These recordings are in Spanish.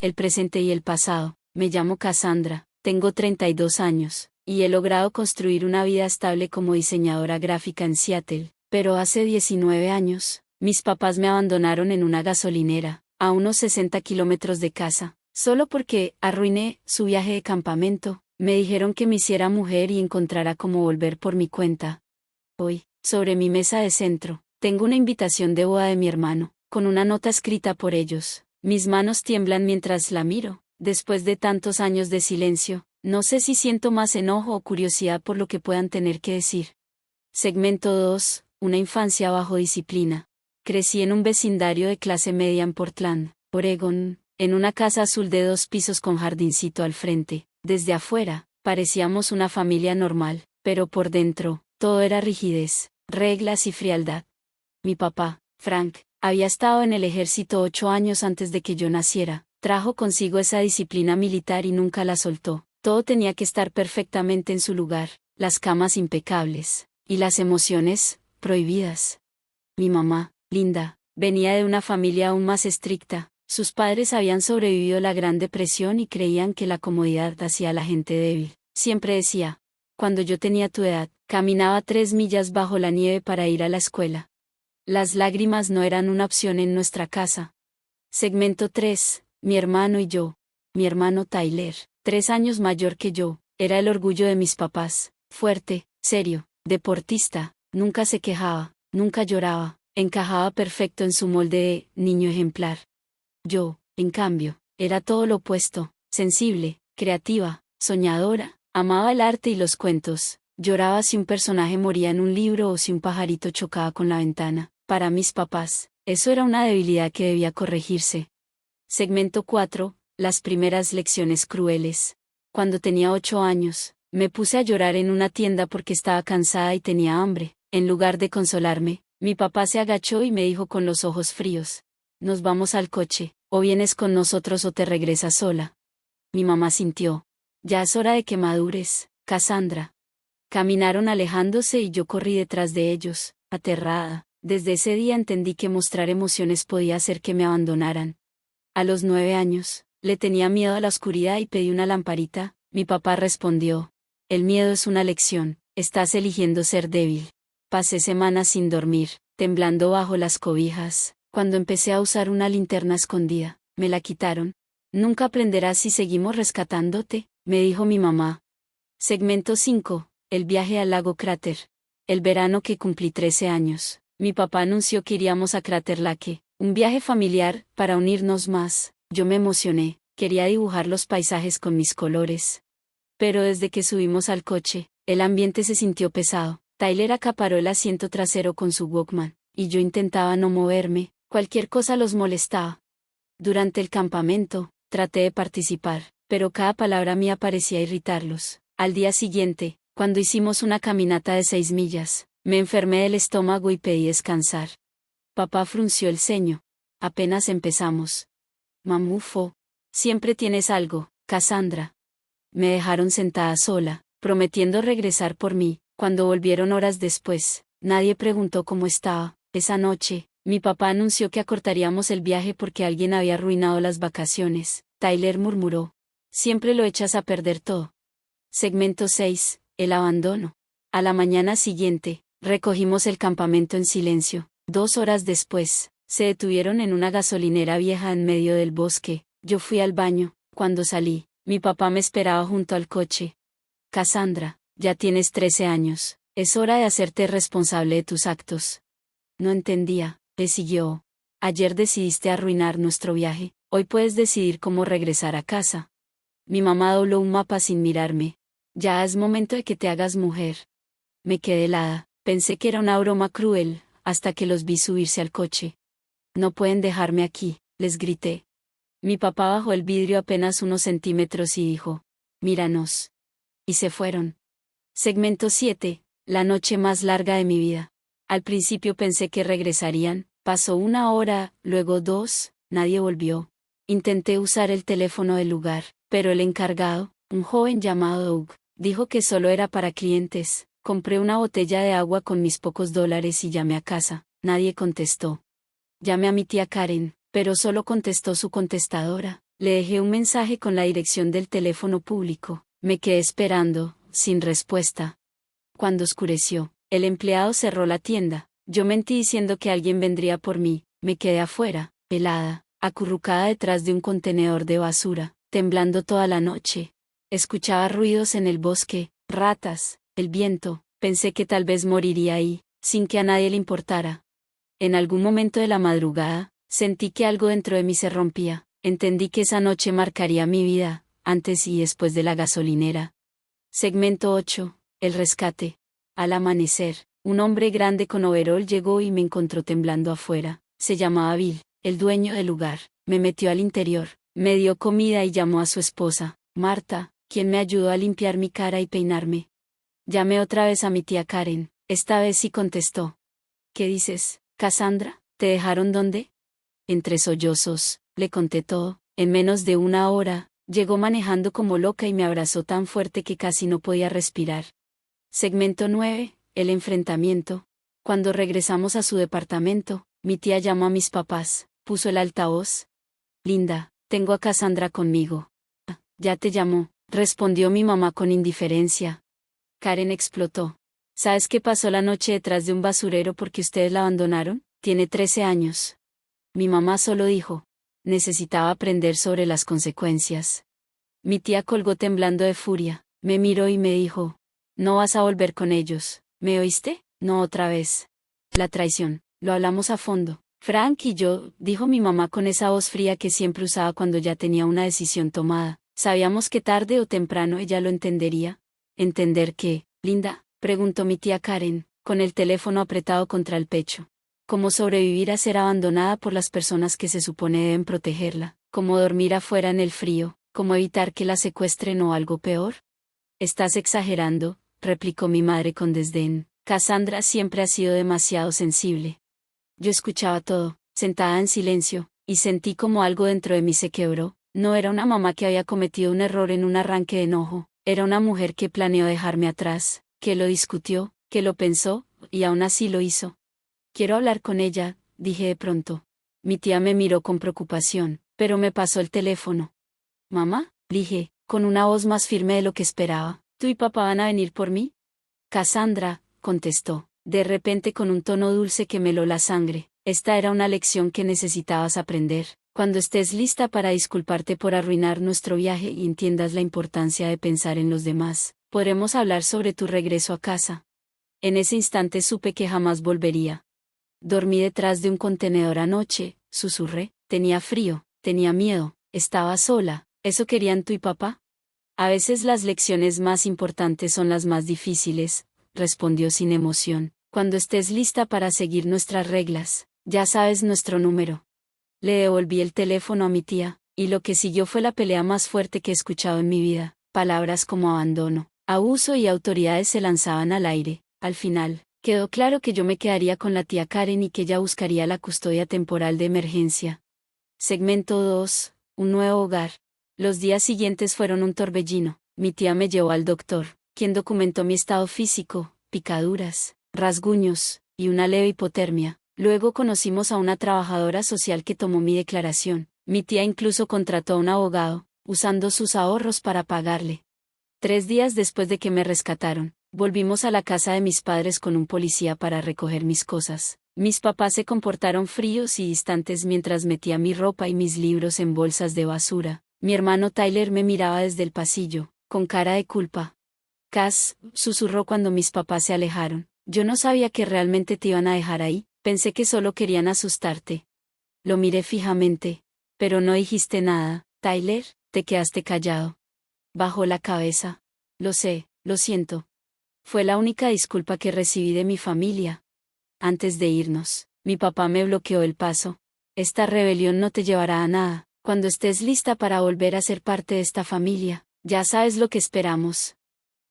el presente y el pasado. Me llamo Cassandra, tengo 32 años, y he logrado construir una vida estable como diseñadora gráfica en Seattle. Pero hace 19 años, mis papás me abandonaron en una gasolinera, a unos 60 kilómetros de casa, solo porque arruiné su viaje de campamento. Me dijeron que me hiciera mujer y encontrara cómo volver por mi cuenta. Hoy, sobre mi mesa de centro, tengo una invitación de boda de mi hermano, con una nota escrita por ellos. Mis manos tiemblan mientras la miro. Después de tantos años de silencio, no sé si siento más enojo o curiosidad por lo que puedan tener que decir. Segmento 2. Una infancia bajo disciplina. Crecí en un vecindario de clase media en Portland, Oregón, en una casa azul de 2 pisos con jardincito al frente. Desde afuera, parecíamos una familia normal, pero por dentro, todo era rigidez, reglas y frialdad. Mi papá, Frank, había estado en el ejército 8 años antes de que yo naciera. Trajo consigo esa disciplina militar y nunca la soltó. Todo tenía que estar perfectamente en su lugar, las camas impecables, y las emociones, prohibidas. Mi mamá, Linda, venía de una familia aún más estricta. Sus padres habían sobrevivido la Gran Depresión y creían que la comodidad hacía a la gente débil. Siempre decía, cuando yo tenía tu edad, caminaba 3 millas bajo la nieve para ir a la escuela. Las lágrimas no eran una opción en nuestra casa. Segmento 3. Mi hermano y yo. Mi hermano Tyler, 3 años mayor que yo, era el orgullo de mis papás. Fuerte, serio, deportista, nunca se quejaba, nunca lloraba, encajaba perfecto en su molde de niño ejemplar. Yo, en cambio, era todo lo opuesto, sensible, creativa, soñadora, amaba el arte y los cuentos, lloraba si un personaje moría en un libro o si un pajarito chocaba con la ventana. Para mis papás, eso era una debilidad que debía corregirse. Segmento 4. Las primeras lecciones crueles. Cuando tenía 8 años, me puse a llorar en una tienda porque estaba cansada y tenía hambre. En lugar de consolarme, mi papá se agachó y me dijo con los ojos fríos: nos vamos al coche, o vienes con nosotros o te regresas sola. Mi mamá sintió: ya es hora de que madures, Cassandra. Caminaron alejándose y yo corrí detrás de ellos, aterrada. Desde ese día entendí que mostrar emociones podía hacer que me abandonaran. A los 9 años, le tenía miedo a la oscuridad y pedí una lamparita. Mi papá respondió: el miedo es una lección, estás eligiendo ser débil. Pasé semanas sin dormir, temblando bajo las cobijas. Cuando empecé a usar una linterna escondida, me la quitaron. Nunca aprenderás si seguimos rescatándote, me dijo mi mamá. Segmento 5. El viaje al lago Crater. El verano que cumplí 13 años, mi papá anunció que iríamos a Crater Lake, un viaje familiar, para unirnos más. Yo me emocioné, quería dibujar los paisajes con mis colores. Pero desde que subimos al coche, el ambiente se sintió pesado. Tyler acaparó el asiento trasero con su Walkman, y yo intentaba no moverme, cualquier cosa los molestaba. Durante el campamento, traté de participar, pero cada palabra mía parecía irritarlos. Al día siguiente, cuando hicimos una caminata de 6 millas, me enfermé del estómago y pedí descansar. Papá frunció el ceño. Apenas empezamos. Mamufo. Siempre tienes algo, Cassandra. Me dejaron sentada sola, prometiendo regresar por mí. Cuando volvieron horas después, nadie preguntó cómo estaba. Esa noche, mi papá anunció que acortaríamos el viaje porque alguien había arruinado las vacaciones. Tyler murmuró: siempre lo echas a perder todo. Segmento 6. El abandono. A la mañana siguiente, recogimos el campamento en silencio. 2 horas después, se detuvieron en una gasolinera vieja en medio del bosque. Yo fui al baño. Cuando salí, mi papá me esperaba junto al coche. Cassandra, ya tienes 13 años, es hora de hacerte responsable de tus actos. No entendía, le siguió. Ayer decidiste arruinar nuestro viaje, hoy puedes decidir cómo regresar a casa. Mi mamá dobló un mapa sin mirarme. Ya es momento de que te hagas mujer. Me quedé helada, pensé que era una broma cruel, hasta que los vi subirse al coche. No pueden dejarme aquí, les grité. Mi papá bajó el vidrio apenas unos centímetros y dijo: míranos. Y se fueron. Segmento 7. La noche más larga de mi vida. Al principio pensé que regresarían, pasó 1 hora, luego 2, nadie volvió. Intenté usar el teléfono del lugar, pero el encargado, un joven llamado Doug, dijo que solo era para clientes. Compré una botella de agua con mis pocos dólares y llamé a casa. Nadie contestó. Llamé a mi tía Karen, pero solo contestó su contestadora. Le dejé un mensaje con la dirección del teléfono público. Me quedé esperando, sin respuesta. Cuando oscureció, el empleado cerró la tienda. Yo mentí diciendo que alguien vendría por mí. Me quedé afuera, helada, acurrucada detrás de un contenedor de basura, temblando toda la noche. Escuchaba ruidos en el bosque, ratas, el viento. Pensé que tal vez moriría ahí, sin que a nadie le importara. En algún momento de la madrugada, sentí que algo dentro de mí se rompía. Entendí que esa noche marcaría mi vida, antes y después de la gasolinera. Segmento 8. El rescate. Al amanecer, un hombre grande con overol llegó y me encontró temblando afuera. Se llamaba Bill, el dueño del lugar. Me metió al interior, me dio comida y llamó a su esposa, Marta, quien me ayudó a limpiar mi cara y peinarme. Llamé otra vez a mi tía Karen. Esta vez sí contestó. ¿Qué dices, Cassandra? ¿Te dejaron dónde? Entre sollozos, le conté todo. En menos de una hora, llegó manejando como loca y me abrazó tan fuerte que casi no podía respirar. Segmento 9. El enfrentamiento. Cuando regresamos a su departamento, mi tía llamó a mis papás, puso el altavoz. Linda, tengo a Cassandra conmigo. Ah, ya te llamó, respondió mi mamá con indiferencia. Karen explotó. ¿Sabes qué pasó la noche detrás de un basurero porque ustedes la abandonaron? Tiene 13 años. Mi mamá solo dijo. Necesitaba aprender sobre las consecuencias. Mi tía colgó temblando de furia, me miró y me dijo. No vas a volver con ellos, ¿me oíste? No otra vez. La traición, lo hablamos a fondo. Frank y yo, dijo mi mamá con esa voz fría que siempre usaba cuando ya tenía una decisión tomada. Sabíamos que tarde o temprano ella lo entendería. ¿Entender qué, Linda? Preguntó mi tía Karen, con el teléfono apretado contra el pecho. ¿Cómo sobrevivir a ser abandonada por las personas que se supone deben protegerla? ¿Cómo dormir afuera en el frío? ¿Cómo evitar que la secuestren o algo peor? Estás exagerando, replicó mi madre con desdén. Cassandra siempre ha sido demasiado sensible. Yo escuchaba todo, sentada en silencio, y sentí como algo dentro de mí se quebró. No era una mamá que había cometido un error en un arranque de enojo, era una mujer que planeó dejarme atrás, que lo discutió, que lo pensó, y aún así lo hizo. Quiero hablar con ella, dije de pronto. Mi tía me miró con preocupación, pero me pasó el teléfono. Mamá, dije, con una voz más firme de lo que esperaba, ¿tú y papá van a venir por mí? Cassandra, contestó, de repente con un tono dulce que me heló la sangre. Esta era una lección que necesitabas aprender. Cuando estés lista para disculparte por arruinar nuestro viaje y entiendas la importancia de pensar en los demás, podremos hablar sobre tu regreso a casa. En ese instante supe que jamás volvería. Dormí detrás de un contenedor anoche, susurré, tenía frío, tenía miedo, estaba sola, ¿eso querían tú y papá? A veces las lecciones más importantes son las más difíciles, respondió sin emoción. Cuando estés lista para seguir nuestras reglas, ya sabes nuestro número. Le devolví el teléfono a mi tía, y lo que siguió fue la pelea más fuerte que he escuchado en mi vida. Palabras como abandono, abuso y autoridades se lanzaban al aire. Al final, quedó claro que yo me quedaría con la tía Karen y que ella buscaría la custodia temporal de emergencia. Segmento 2. Un nuevo hogar. Los días siguientes fueron un torbellino. Mi tía me llevó al doctor, quien documentó mi estado físico, picaduras, rasguños, y una leve hipotermia. Luego conocimos a una trabajadora social que tomó mi declaración. Mi tía incluso contrató a un abogado, usando sus ahorros para pagarle. 3 días después de que me rescataron, volvimos a la casa de mis padres con un policía para recoger mis cosas. Mis papás se comportaron fríos y distantes mientras metía mi ropa y mis libros en bolsas de basura. Mi hermano Tyler me miraba desde el pasillo, con cara de culpa. Cass, susurró cuando mis papás se alejaron. Yo no sabía que realmente te iban a dejar ahí, pensé que solo querían asustarte. Lo miré fijamente. Pero no dijiste nada, Tyler, te quedaste callado. Bajó la cabeza. Lo sé, lo siento. Fue la única disculpa que recibí de mi familia. Antes de irnos, mi papá me bloqueó el paso. Esta rebelión no te llevará a nada. Cuando estés lista para volver a ser parte de esta familia, ya sabes lo que esperamos.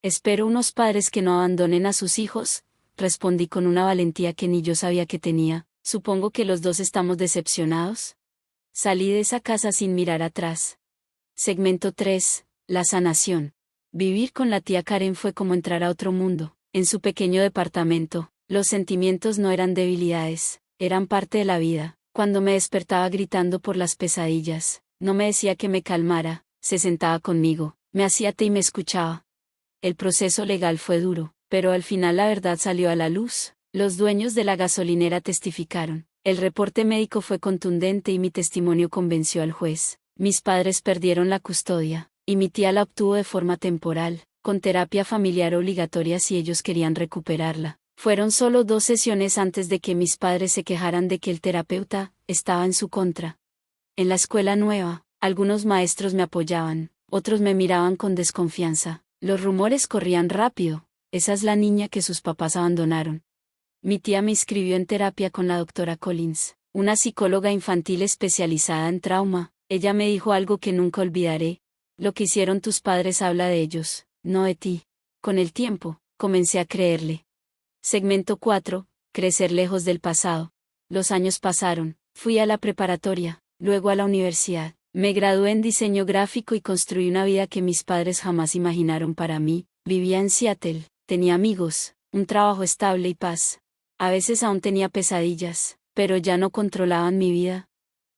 Espero unos padres que no abandonen a sus hijos, respondí con una valentía que ni yo sabía que tenía. Supongo que los dos estamos decepcionados. Salí de esa casa sin mirar atrás. Segmento 3. La sanación. Vivir con la tía Karen fue como entrar a otro mundo. En su pequeño departamento, los sentimientos no eran debilidades, eran parte de la vida. Cuando me despertaba gritando por las pesadillas, No me decía que me calmara, se sentaba conmigo, me hacía té y me escuchaba. El proceso legal fue duro, pero al final la verdad salió a la luz. Los dueños de la gasolinera testificaron. El reporte médico fue contundente y mi testimonio convenció al juez. Mis padres perdieron la custodia, y mi tía la obtuvo de forma temporal, con terapia familiar obligatoria si ellos querían recuperarla. Fueron solo 2 sesiones antes de que mis padres se quejaran de que el terapeuta estaba en su contra. En la escuela nueva, algunos maestros me apoyaban, otros me miraban con desconfianza. Los rumores corrían rápido. Esa es la niña que sus papás abandonaron. Mi tía me inscribió en terapia con la doctora Collins, una psicóloga infantil especializada en trauma. Ella me dijo algo que nunca olvidaré. Lo que hicieron tus padres habla de ellos, no de ti. Con el tiempo, comencé a creerle. Segmento 4. Crecer lejos del pasado. Los años pasaron. Fui a la preparatoria, luego a la universidad. Me gradué en diseño gráfico y construí una vida que mis padres jamás imaginaron para mí. Vivía en Seattle, tenía amigos, un trabajo estable y paz. A veces aún tenía pesadillas, pero ya no controlaban mi vida.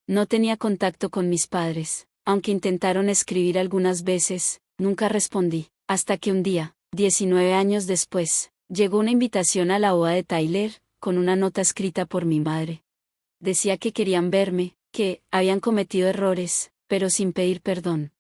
No tenía contacto con mis padres, aunque intentaron escribir algunas veces, nunca respondí, hasta que un día, 19 años después, llegó una invitación a la boda de Tyler, con una nota escrita por mi madre. Decía que querían verme, que habían cometido errores, pero sin pedir perdón.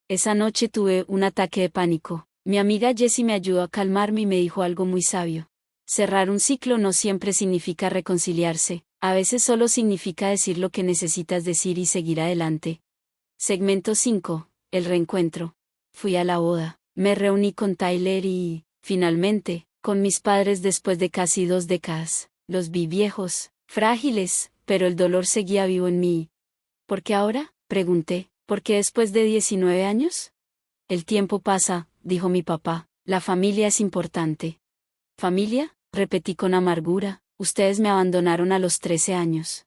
Esa noche tuve un ataque de pánico. Mi amiga Jessie me ayudó a calmarme y me dijo algo muy sabio. Cerrar un ciclo no siempre significa reconciliarse, a veces solo significa decir lo que necesitas decir y seguir adelante. Segmento 5. El reencuentro. Fui a la boda, me reuní con Tyler y, finalmente, con mis padres después de casi 2 décadas. Los vi viejos, frágiles, pero el dolor seguía vivo en mí. ¿Por qué ahora?, pregunté. ¿Por qué después de 19 años? El tiempo pasa, dijo mi papá, la familia es importante. ¿Familia?, repetí con amargura, ustedes me abandonaron a los 13 años.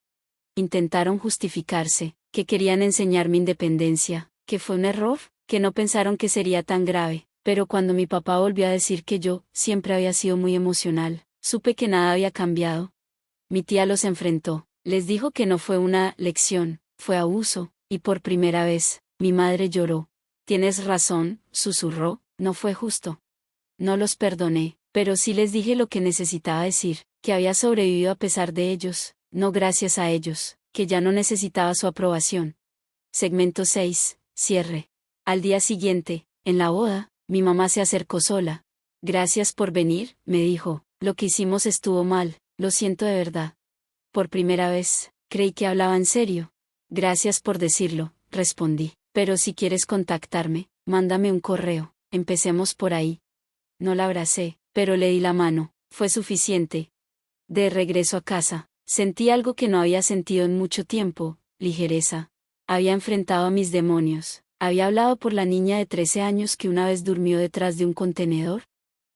Intentaron justificarse, que querían enseñarme independencia, que fue un error, que no pensaron que sería tan grave, pero cuando mi papá volvió a decir que yo siempre había sido muy emocional, supe que nada había cambiado. Mi tía los enfrentó, les dijo que no fue una lección, fue abuso, y por primera vez, mi madre lloró. Tienes razón, susurró, no fue justo. No los perdoné, pero sí les dije lo que necesitaba decir, que había sobrevivido a pesar de ellos, no gracias a ellos, que ya no necesitaba su aprobación. Segmento 6. Cierre. Al día siguiente, en la boda, mi mamá se acercó sola. Gracias por venir, me dijo, lo que hicimos estuvo mal, lo siento de verdad. Por primera vez, creí que hablaba en serio. Gracias por decirlo, respondí, pero si quieres contactarme, mándame un correo, empecemos por ahí. No la abracé, pero le di la mano, fue suficiente. De regreso a casa, sentí algo que no había sentido en mucho tiempo, ligereza. Había enfrentado a mis demonios, había hablado por la niña de 13 años que una vez durmió detrás de un contenedor.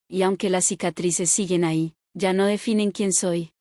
Y aunque las cicatrices siguen ahí, ya no definen quién soy.